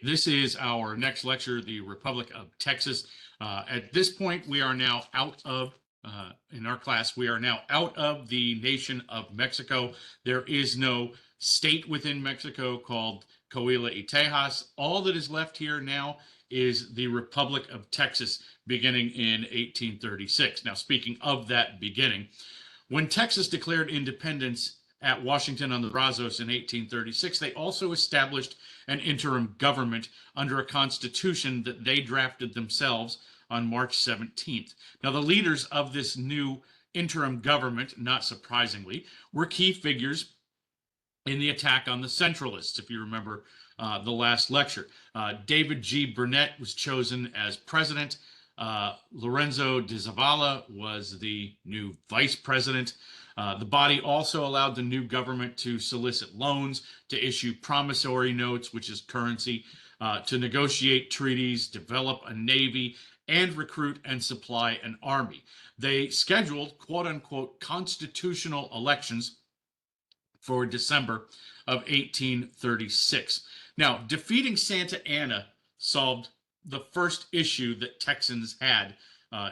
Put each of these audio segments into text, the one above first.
This is our next lecture, the Republic of Texas. At this point, we are now out of, in our class, we are now out of the nation of Mexico. There is no state within Mexico called Coahuila y Tejas. All that is left here now is the Republic of Texas beginning in 1836. Now, speaking of that beginning, when Texas declared independence at Washington on the Brazos in 1836, they also established an interim government under a constitution that they drafted themselves on March 17th. Now, the leaders of this new interim government, not surprisingly, were key figures in the attack on the Centralists, if you remember the last lecture. David G. Burnett was chosen as president. Lorenzo de Zavala was the new vice president. The body also allowed the new government to solicit loans, to issue promissory notes, which is currency, to negotiate treaties, develop a navy, and recruit and supply an army. They scheduled quote-unquote constitutional elections for December of 1836. Now, defeating Santa Anna solved the first issue that Texans had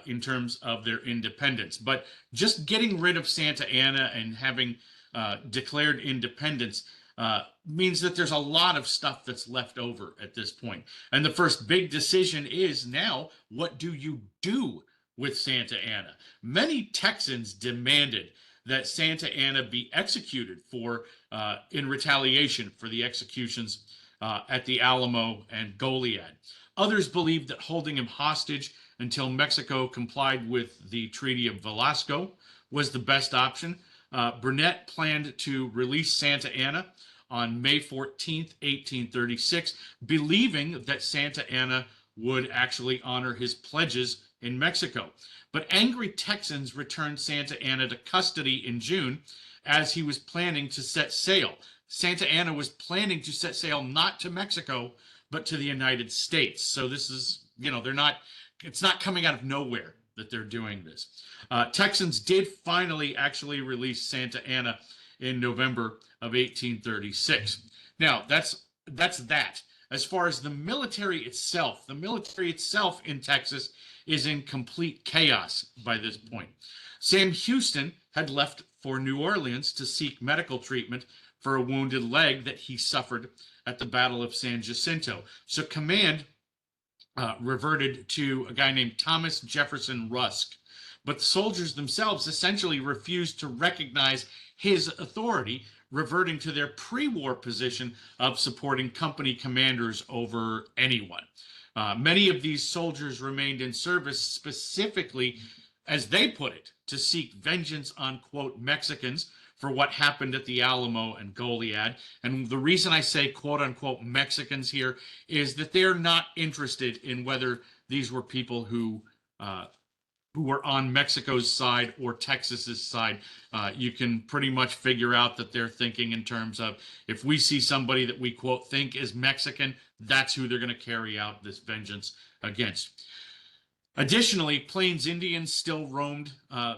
in terms of their independence. But just getting rid of Santa Anna and having declared independence means that there's a lot of stuff that's left over at this point. And the first big decision is now, what do you do with Santa Anna? Many Texans demanded that Santa Anna be executed for in retaliation for the executions at the Alamo and Goliad. Others believed that holding him hostage until Mexico complied with the Treaty of Velasco was the best option. Burnett planned to release Santa Anna on May 14th, 1836, believing that Santa Anna would actually honor his pledges in Mexico. But angry Texans returned Santa Anna to custody in June as he was planning to set sail. Santa Anna was planning to set sail not to Mexico, but to the United States. So this is, it's not coming out of nowhere that they're doing this. Texans did finally actually release Santa Anna in November of 1836. Now, that's that. As far as the military itself in Texas is in complete chaos by this point. Sam Houston had left for New Orleans to seek medical treatment for a wounded leg that he suffered at the Battle of San Jacinto. So command reverted to a guy named Thomas Jefferson Rusk. But the soldiers themselves essentially refused to recognize his authority, reverting to their pre-war position of supporting company commanders over anyone. Many of these soldiers remained in service specifically, as they put it, to seek vengeance on, quote, Mexicans for what happened at the Alamo and Goliad. And the reason I say quote unquote Mexicans here is that they're not interested in whether these were people who were on Mexico's side or Texas's side. You can pretty much figure out that they're thinking in terms of, if we see somebody that we quote think is Mexican, that's who they're going to carry out this vengeance against. Additionally, Plains Indians still roamed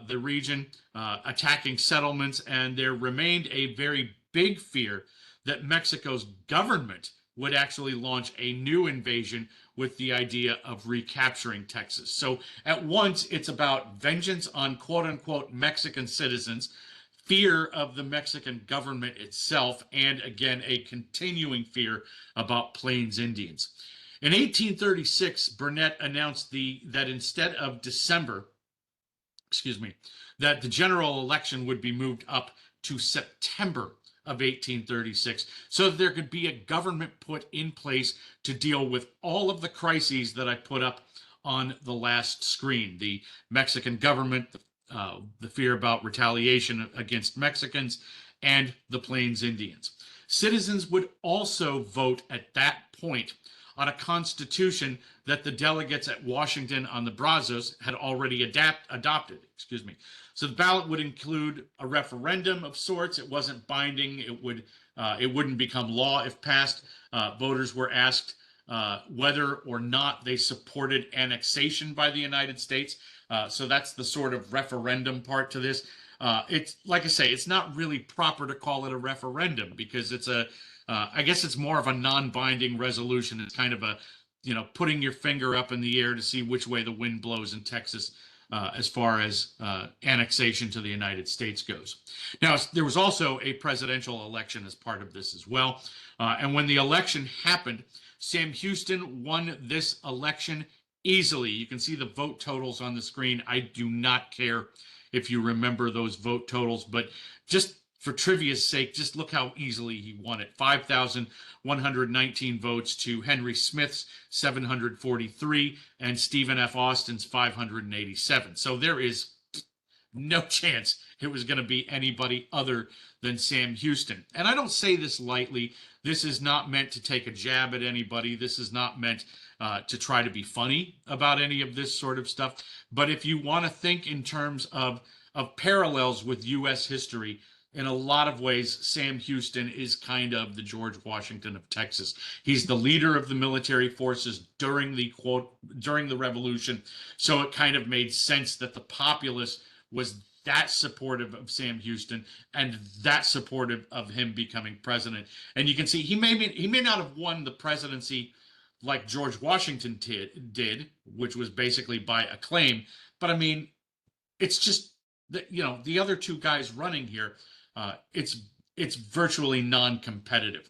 the region, attacking settlements, and there remained a very big fear that Mexico's government would actually launch a new invasion with the idea of recapturing Texas. So at once, it's about vengeance on quote-unquote Mexican citizens, fear of the Mexican government itself, and again, a continuing fear about Plains Indians. In 1836, Burnett announced that instead of December, that the general election would be moved up to September of 1836, so that there could be a government put in place to deal with all of the crises that I put up on the last screen. The Mexican government, the fear about retaliation against Mexicans, and the Plains Indians. Citizens would also vote at that point on a constitution that the delegates at Washington on the Brazos had already adopted. So the ballot would include a referendum of sorts. It wasn't binding. It wouldn't become law if passed. Voters were asked whether or not they supported annexation by the United States. So that's the sort of referendum part to this. It's like I say, it's not really proper to call it a referendum because it's a I guess it's more of a non-binding resolution. It's kind of a, putting your finger up in the air to see which way the wind blows in Texas as far as annexation to the United States goes. Now, there was also a presidential election as part of this as well. And when the election happened, Sam Houston won this election easily. You can see the vote totals on the screen. I do not care if you remember those vote totals, but just for trivia's sake, just look how easily he won it. 5,119 votes to Henry Smith's 743 and Stephen F. Austin's 587. So there is no chance it was going to be anybody other than Sam Houston. And I don't say this lightly. This is not meant to take a jab at anybody. This is not meant to try to be funny about any of this sort of stuff. But if you want to think in terms of parallels with U.S. history, in a lot of ways, Sam Houston is kind of the George Washington of Texas. He's the leader of the military forces during the Revolution. So it kind of made sense that the populace was that supportive of Sam Houston and that supportive of him becoming president. And you can see he may not have won the presidency like George Washington did, which was basically by acclaim. But I mean, it's just that, the other two guys running here, it's virtually non-competitive.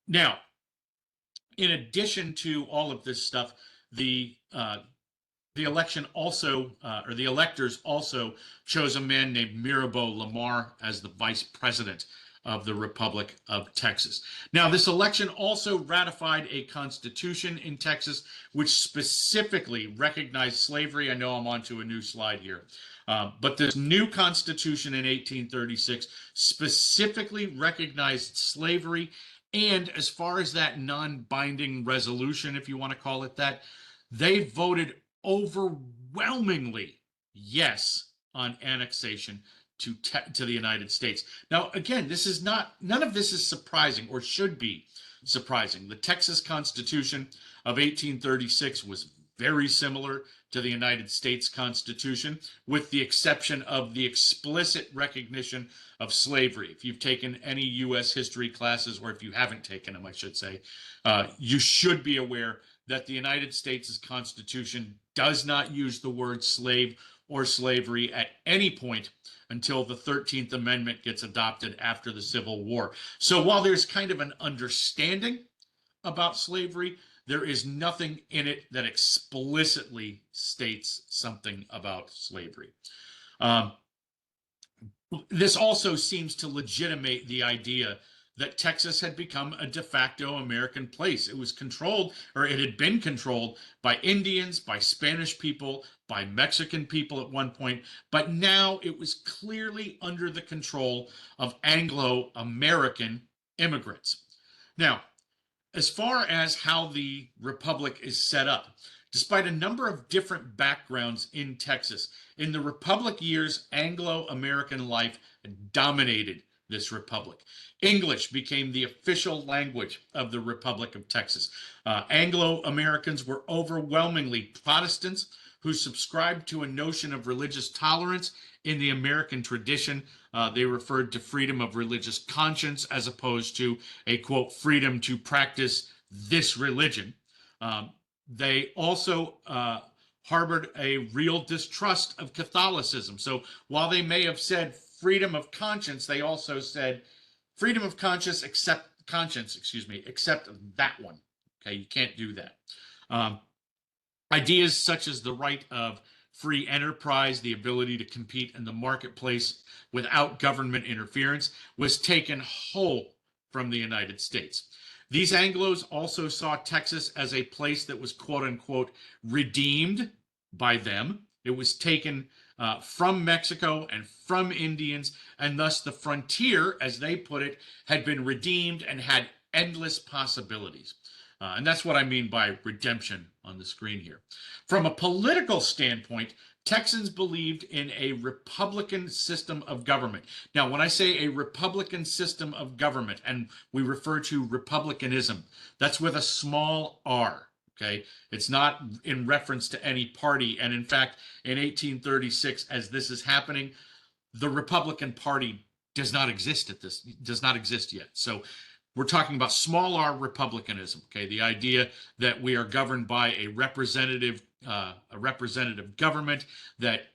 Now, in addition to all of this stuff, the election also, or the electors also chose a man named Mirabeau Lamar as the vice president of the Republic of Texas. Now, this election also ratified a constitution in Texas, which specifically recognized slavery. I know I'm onto a new slide here. But this new constitution in 1836 specifically recognized slavery. And as far as that non-binding resolution, if you want to call it that, they voted overwhelmingly yes on annexation to the United States. Now, again, none of this is surprising or should be surprising. The Texas Constitution of 1836 was very similar to the United States Constitution, with the exception of the explicit recognition of slavery. If you've taken any U.S. history classes, or if you haven't taken them, I should say, you should be aware that the United States' Constitution does not use the word slave or slavery at any point until the 13th Amendment gets adopted after the Civil War. So while there's kind of an understanding about slavery, there is nothing in it that explicitly states something about slavery. This also seems to legitimate the idea that Texas had become a de facto American place. It was controlled, or it had been controlled, by Indians, by Spanish people, by Mexican people at one point, but now it was clearly under the control of Anglo-American immigrants. Now, as far as how the Republic is set up, despite a number of different backgrounds in Texas, in the Republic years, Anglo-American life dominated this republic. English became the official language of the Republic of Texas. Anglo-Americans were overwhelmingly Protestants who subscribed to a notion of religious tolerance in the American tradition. They referred to freedom of religious conscience as opposed to a, quote, freedom to practice this religion. They also harbored a real distrust of Catholicism. So while they may have said freedom of conscience, they also said freedom of conscience, except that one. Okay, you can't do that. Ideas such as the right of free enterprise, the ability to compete in the marketplace without government interference, was taken whole from the United States. These Anglos also saw Texas as a place that was, quote unquote, redeemed by them. It was taken from Mexico and from Indians, and thus the frontier, as they put it, had been redeemed and had endless possibilities. And that's what I mean by redemption on the screen here. From a political standpoint, Texans believed in a Republican system of government. Now, when I say a Republican system of government, and we refer to Republicanism, that's with a small r. Okay, it's not in reference to any party. And in fact, in 1836, as this is happening, the Republican Party does not exist yet. So we're talking about small r republicanism. Okay, the idea that we are governed by a representative government, that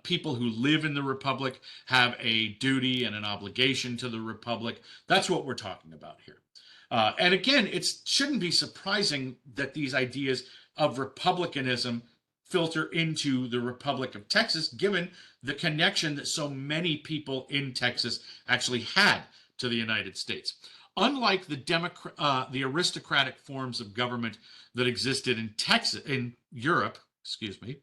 people who live in the republic have a duty and an obligation to the republic. That's what we're talking about here. And again, it shouldn't be surprising that these ideas of republicanism filter into the Republic of Texas, given the connection that so many people in Texas actually had to the United States. Unlike the aristocratic forms of government that existed in Texas, in Europe, excuse me,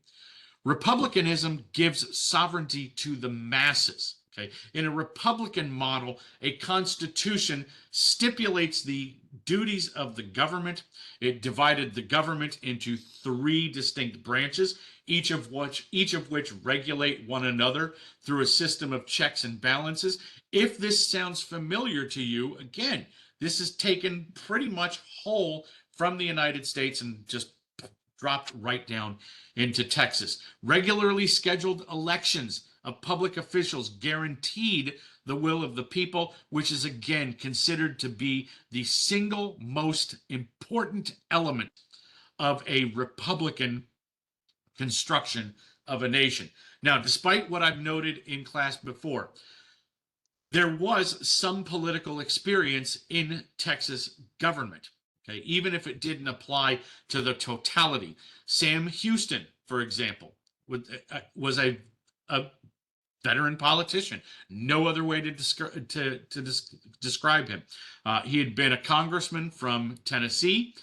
republicanism gives sovereignty to the masses. Okay. In a republican model, a constitution stipulates the duties of the government. It divided the government into three distinct branches, each of which regulate one another through a system of checks and balances. If this sounds familiar to you, again, this is taken pretty much whole from the United States and just dropped right down into Texas. Regularly scheduled elections of public officials guaranteed the will of the people, which is again considered to be the single most important element of a Republican construction of a nation. Now, despite what I've noted in class before, there was some political experience in Texas government. Okay, even if it didn't apply to the totality. Sam Houston, for example, was a veteran politician. No other way to describe him. He had been a congressman from Tennessee.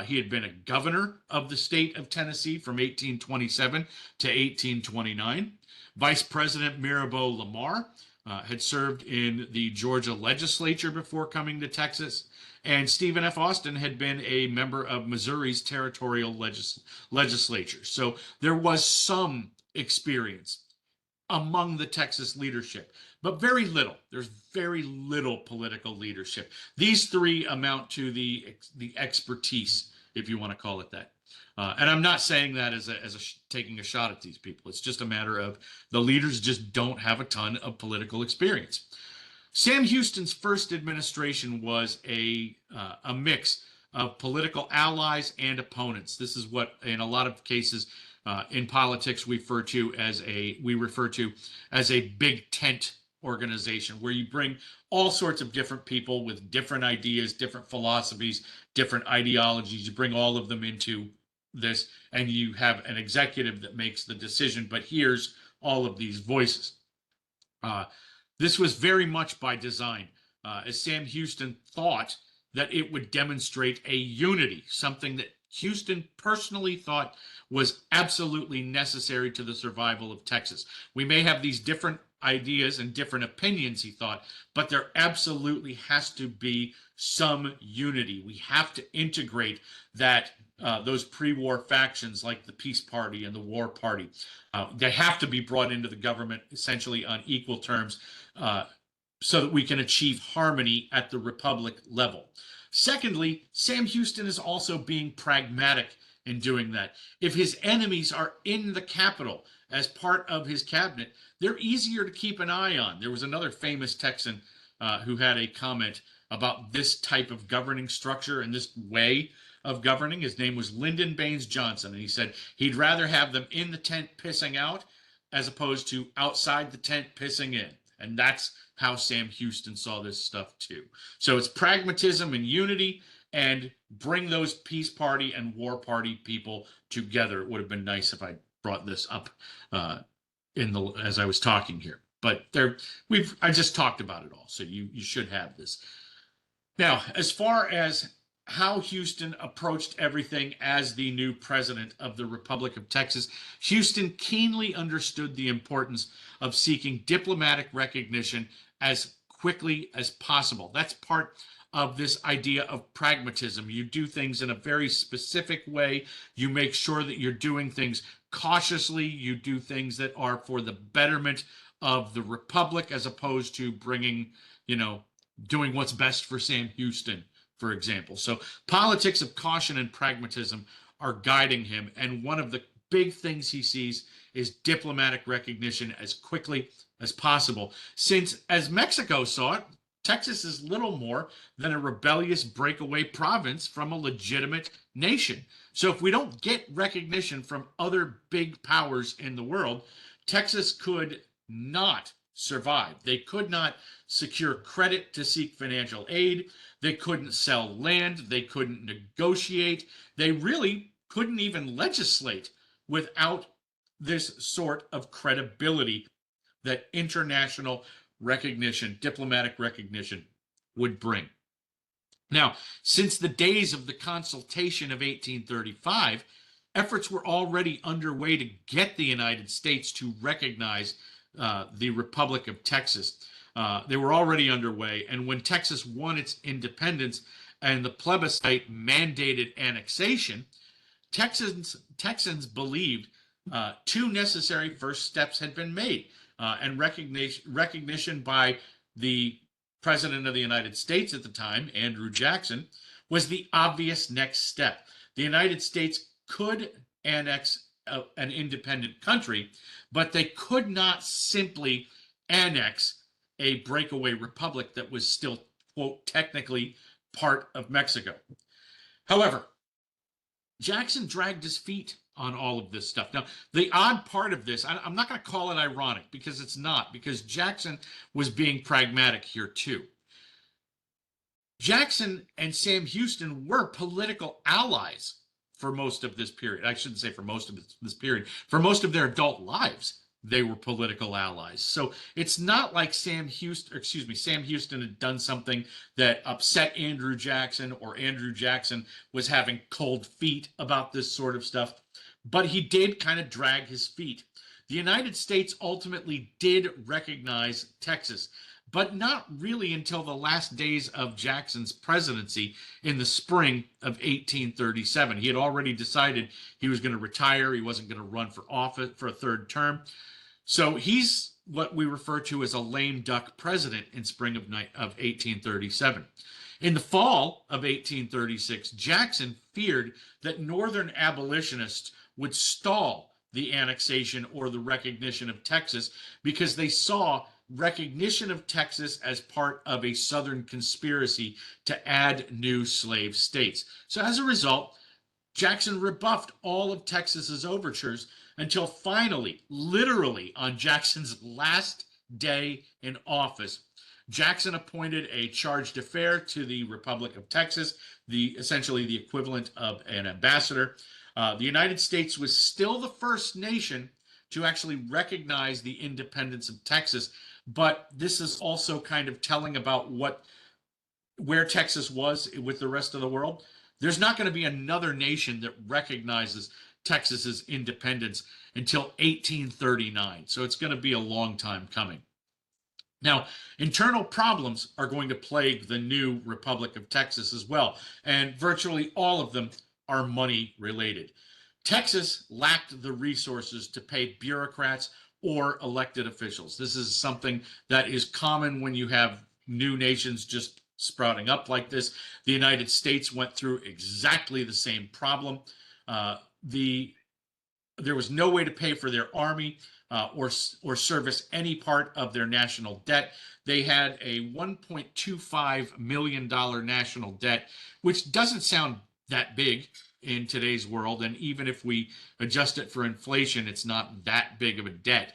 He had been a governor of the state of Tennessee from 1827 to 1829. Vice President Mirabeau Lamar had served in the Georgia legislature before coming to Texas. And Stephen F. Austin had been a member of Missouri's territorial legislature. So there was some experience among the Texas leadership, but very little. There's very little political leadership. These three amount to the expertise, if you want to call it that. And I'm not saying that as taking a shot at these people. It's just a matter of the leaders just don't have a ton of political experience. Sam Houston's first administration was a mix of political allies and opponents. This is what, in a lot of cases, in politics, we refer to as a big tent organization, where you bring all sorts of different people with different ideas, different philosophies, different ideologies. You bring all of them into this, and you have an executive that makes the decision, but hears all of these voices. This was very much by design, as Sam Houston thought that it would demonstrate a unity, something that Houston personally thought was absolutely necessary to the survival of Texas. We may have these different ideas and different opinions, he thought, but there absolutely has to be some unity. We have to integrate that those pre-war factions like the Peace Party and the War Party. They have to be brought into the government essentially on equal terms so that we can achieve harmony at the Republic level. Secondly, Sam Houston is also being pragmatic in doing that. If his enemies are in the Capitol as part of his cabinet, they're easier to keep an eye on. There was another famous Texan who had a comment about this type of governing structure and this way of governing. His name was Lyndon Baines Johnson, and he said he'd rather have them in the tent pissing out as opposed to outside the tent pissing in. And that's how Sam Houston saw this stuff too. So it's pragmatism and unity, and bring those Peace Party and War Party people together. It would have been nice if I brought this up as I was talking here. But I just talked about it all, so you should have this. Now, as far as how Houston approached everything as the new president of the Republic of Texas, Houston keenly understood the importance of seeking diplomatic recognition as quickly as possible. That's part of this idea of pragmatism. You do things in a very specific way. You make sure that you're doing things cautiously. You do things that are for the betterment of the Republic, as opposed to doing what's best for Sam Houston, for example. So politics of caution and pragmatism are guiding him. And one of the big things he sees is diplomatic recognition as quickly as possible. Since, as Mexico saw it, Texas is little more than a rebellious breakaway province from a legitimate nation. So if we don't get recognition from other big powers in the world, Texas could not survive. They could not secure credit to seek financial aid. They couldn't sell land. They couldn't negotiate. They really couldn't even legislate without this sort of credibility that international recognition, diplomatic recognition, would bring. Now, since the days of the consultation of 1835, efforts were already underway to get the United States to recognize the Republic of Texas. They were already underway, and when Texas won its independence and the plebiscite mandated annexation, Texans believed two necessary first steps had been made, and recognition by the President of the United States at the time, Andrew Jackson, was the obvious next step. The United States could annex an independent country, but they could not simply annex a breakaway republic that was still, quote, technically part of Mexico. However, Jackson dragged his feet on all of this stuff. Now, the odd part of this, I'm not going to call it ironic because it's not, because Jackson was being pragmatic here too. Jackson and Sam Houston were political allies for most of this period. I shouldn't say for most of this period. For most of their adult lives, they were political allies. So it's not like Sam Houston had done something that upset Andrew Jackson, or Andrew Jackson was having cold feet about this sort of stuff. But he did kind of drag his feet. The United States ultimately did recognize Texas, but not really until the last days of Jackson's presidency in the spring of 1837. He had already decided he was going to retire. He wasn't going to run for office for a third term. So he's what we refer to as a lame duck president in spring of 1837. In the fall of 1836, Jackson feared that Northern abolitionists would stall the annexation or the recognition of Texas because they saw recognition of Texas as part of a Southern conspiracy to add new slave states. So as a result, Jackson rebuffed all of Texas's overtures until finally, literally on Jackson's last day in office, Jackson appointed a charge d'affaires to the Republic of Texas, essentially the equivalent of an ambassador. The United States was still the first nation to actually recognize the independence of Texas, but this is also kind of telling about where Texas was with the rest of the world. There's not going to be another nation that recognizes Texas's independence until 1839. So it's going to be a long time coming. Now, internal problems are going to plague the new Republic of Texas as well, and virtually all of them are money related. Texas lacked the resources to pay bureaucrats or elected officials. This is something that is common when you have new nations just sprouting up like this. The United States went through exactly the same problem. There was no way to pay for their army or service any part of their national debt. They had a $1.25 million national debt, which doesn't sound that big in today's world. And even if we adjust it for inflation, it's not that big of a debt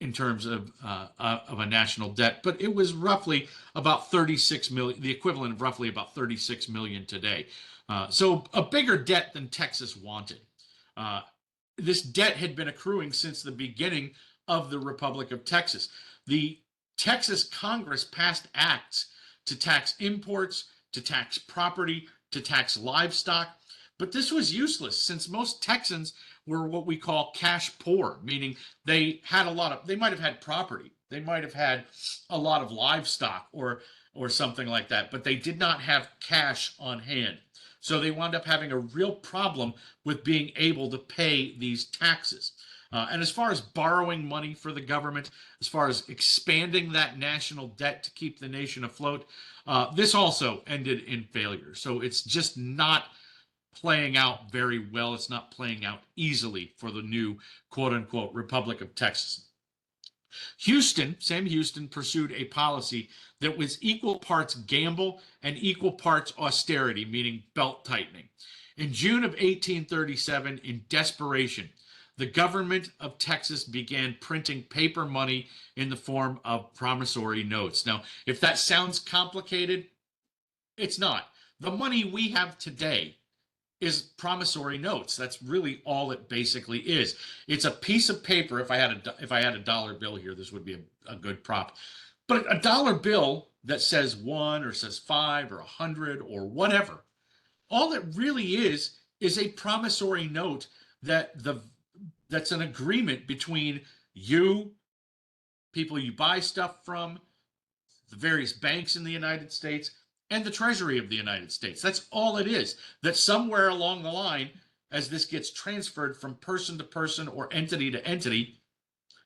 in terms of a national debt. But it was roughly about 36 million, the equivalent of roughly about 36 million today. So a bigger debt than Texas wanted. This debt had been accruing since the beginning of the Republic of Texas. The Texas Congress passed acts to tax imports, to tax property, to tax livestock, but this was useless since most Texans were what we call cash poor, meaning they might have had property, they might have had a lot of livestock or something like that, but they did not have cash on hand. So they wound up having a real problem with being able to pay these taxes. And as far as borrowing money for the government, as far as expanding that national debt to keep the nation afloat, this also ended in failure. So it's just not playing out very well. It's not playing out easily for the new quote unquote Republic of Texas. Sam Houston pursued a policy that was equal parts gamble and equal parts austerity, meaning belt tightening. In June of 1837, in desperation, the government of Texas began printing paper money in the form of promissory notes. Now, if that sounds complicated, it's not. The money we have today is promissory notes. That's really all it basically is. It's a piece of paper. If I had a dollar bill here, this would be a good prop. But a dollar bill that says one or says five or 100 or whatever, all it really is a promissory note that's an agreement between you, people you buy stuff from, the various banks in the United States, and the Treasury of the United States. That's all it is. That somewhere along the line, as this gets transferred from person to person or entity to entity,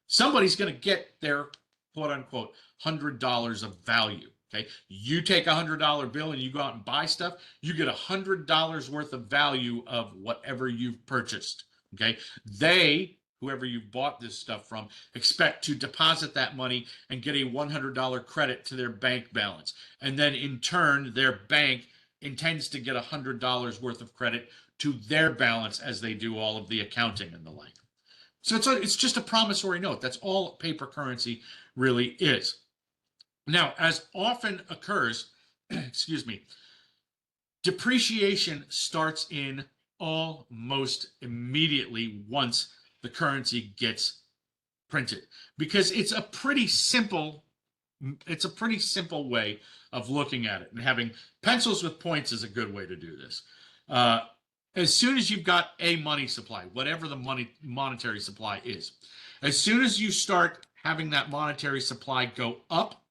somebody's going to get their quote unquote $100 of value. Okay. You take a $100 bill and you go out and buy stuff, you get $100 worth of value of whatever you've purchased. Okay. Whoever you've bought this stuff from, expect to deposit that money and get a $100 credit to their bank balance. And then in turn, their bank intends to get $100 worth of credit to their balance as they do all of the accounting and the like. So it's just a promissory note. That's all paper currency really is. Now, as often occurs, excuse me, depreciation starts in almost immediately once the currency gets printed, because it's a pretty simple way of looking at it, and having pencils with points is a good way to do this. As soon as you've got a money supply, whatever the monetary supply is, as soon as you start having that monetary supply go up,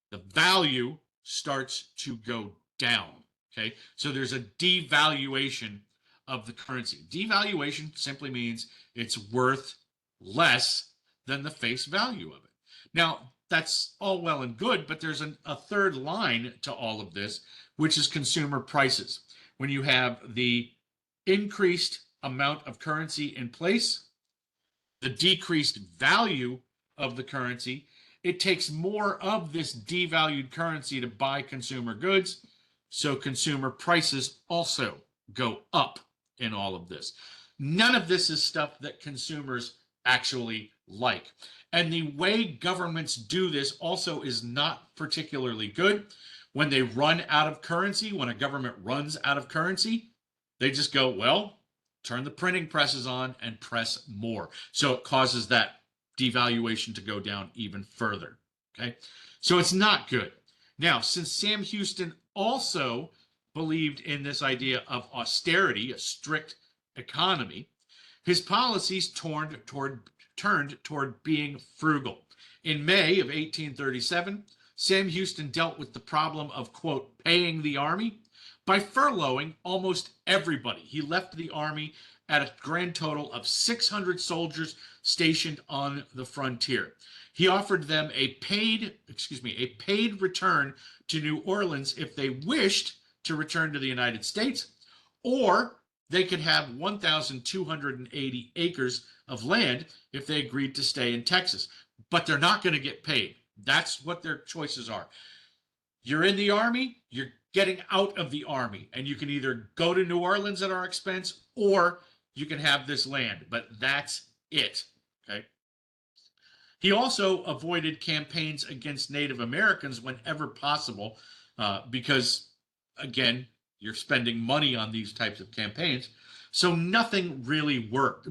the value starts to go down. Okay, so there's a devaluation of the currency. Devaluation simply means it's worth less than the face value of it. Now, that's all well and good, but there's a third line to all of this, which is consumer prices. When you have the increased amount of currency in place, the decreased value of the currency, it takes more of this devalued currency to buy consumer goods, so consumer prices also go up in all of this. None of this is stuff that consumers actually like. And the way governments do this also is not particularly good. When they run out of currency, when a government runs out of currency, they just go, well, turn the printing presses on and press more. So it causes that devaluation to go down even further. Okay, so it's not good. Now, since Sam Houston also believed in this idea of austerity, a strict economy, his policies turned toward being frugal. In May of 1837, Sam Houston dealt with the problem of, quote, paying the army by furloughing almost everybody. He left the army at a grand total of 600 soldiers stationed on the frontier. He offered them a paid return to New Orleans if they wished to return to the United States, or they could have 1,280 acres of land if they agreed to stay in Texas. But they're not going to get paid. That's what their choices are. You're in the army, you're getting out of the army, and you can either go to New Orleans at our expense, or you can have this land, but that's it. Okay. He also avoided campaigns against Native Americans whenever possible, because, again, you're spending money on these types of campaigns. So nothing really worked.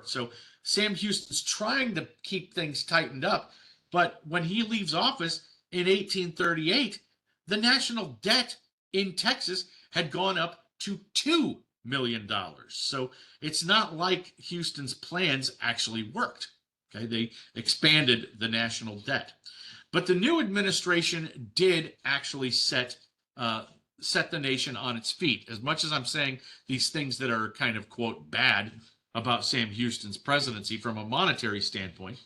So Sam Houston's trying to keep things tightened up. But when he leaves office in 1838, the national debt in Texas had gone up to $2 million. So it's not like Houston's plans actually worked. Okay, they expanded the national debt. But the new administration did actually set the nation on its feet. As much as I'm saying these things that are kind of, quote, bad about Sam Houston's presidency from a monetary standpoint,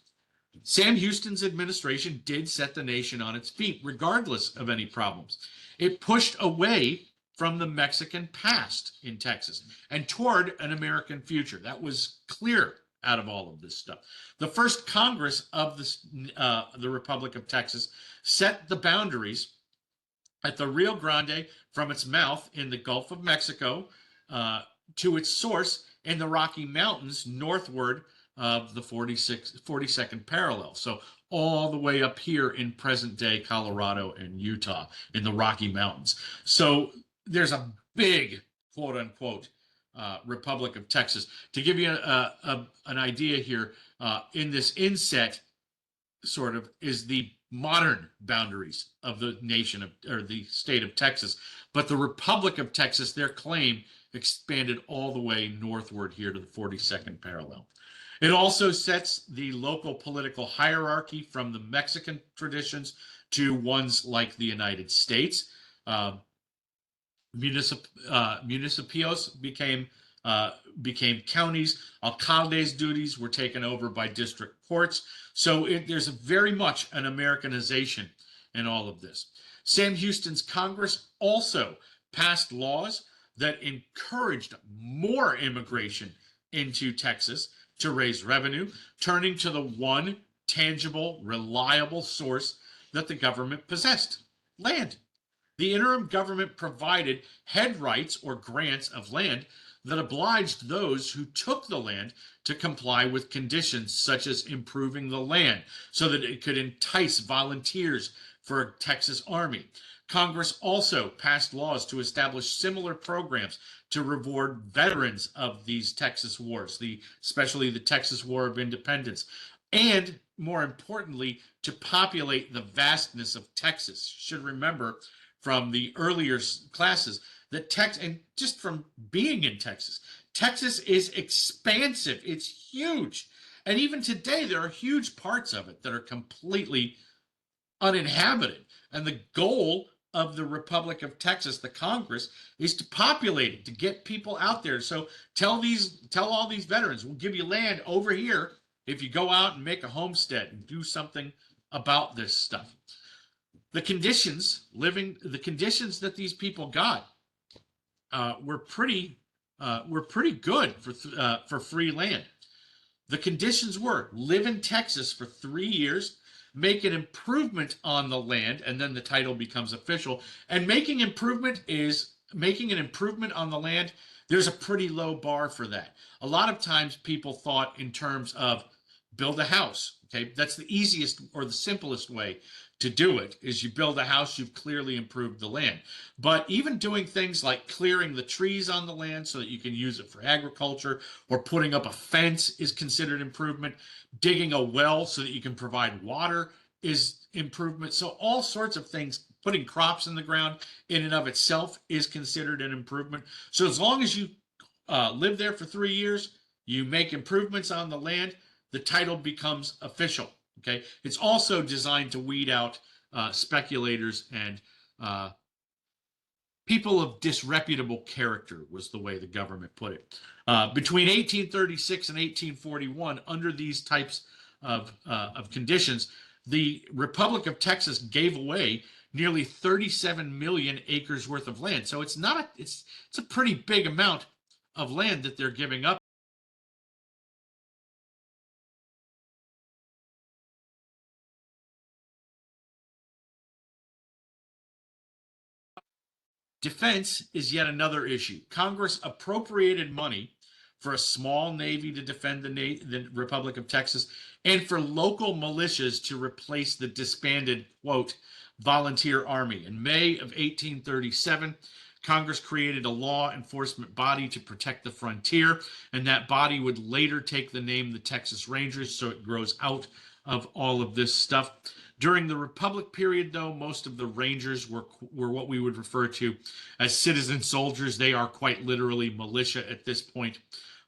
Sam Houston's administration did set the nation on its feet, regardless of any problems. It pushed away from the Mexican past in Texas and toward an American future. That was clear out of all of this stuff. The first Congress of the Republic of Texas set the boundaries at the Rio Grande from its mouth in the Gulf of Mexico to its source in the Rocky Mountains northward of the 42nd parallel. So all the way up here in present day Colorado and Utah in the Rocky Mountains. So there's a big quote unquote Republic of Texas. To give you an idea here, in this inset sort of is the modern boundaries of the nation of, or the state of Texas. But the Republic of Texas, their claim expanded all the way northward here to the 42nd parallel. It also sets the local political hierarchy from the Mexican traditions to ones like the United States. Municipios became counties. Alcaldes' duties were taken over by district courts. So there's very much an Americanization in all of this. Sam Houston's Congress also passed laws that encouraged more immigration into Texas to raise revenue, turning to the one tangible, reliable source that the government possessed: land. The interim government provided head rights or grants of land that obliged those who took the land to comply with conditions such as improving the land so that it could entice volunteers for a Texas Army. Congress also passed laws to establish similar programs to reward veterans of these Texas wars, especially the Texas War of Independence, and more importantly, to populate the vastness of Texas. You should remember from the earlier classes that Texas, and just from being in Texas, Texas is expansive. It's huge. And even today, there are huge parts of it that are completely uninhabited. And the goal of the Republic of Texas, the Congress, is to populate it, to get people out there. So tell all these veterans, we'll give you land over here if you go out and make a homestead and do something about this stuff. The conditions that these people got were pretty good for free land. The conditions were live in Texas for 3 years, make an improvement on the land, and then the title becomes official. And making an improvement on the land, there's a pretty low bar for that. A lot of times people thought in terms of build a house. Okay, that's the easiest or the simplest way to do it, is you build a house, you've clearly improved the land. But even doing things like clearing the trees on the land so that you can use it for agriculture, or putting up a fence is considered improvement. Digging a well so that you can provide water is improvement. So all sorts of things, putting crops in the ground in and of itself is considered an improvement. So as long as you live there for 3 years, you make improvements on the land, the title becomes official. Okay, it's also designed to weed out speculators and people of disreputable character, was the way the government put it. Between 1836 and 1841, under these types of conditions, the Republic of Texas gave away nearly 37 million acres worth of land. So it's a pretty big amount of land that they're giving up. Defense is yet another issue. Congress appropriated money for a small navy to defend the Republic of Texas, and for local militias to replace the disbanded, quote, volunteer army. In May of 1837, Congress created a law enforcement body to protect the frontier, and that body would later take the name the Texas Rangers, so it grows out of all of this stuff. During the Republic period, though, most of the Rangers were what we would refer to as citizen soldiers. They are quite literally militia at this point,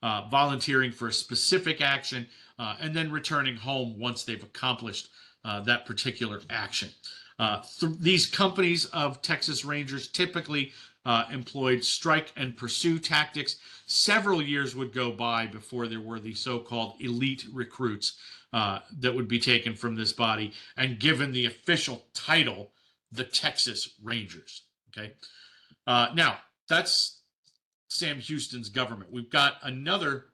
volunteering for a specific action and then returning home once they've accomplished that particular action. These companies of Texas Rangers typically employed strike and pursue tactics. Several years would go by before there were the so-called elite recruits that would be taken from this body and given the official title, the Texas Rangers. Okay. Now, that's Sam Houston's government. We've got another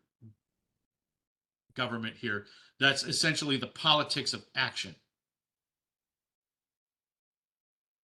government here. That's essentially the politics of action.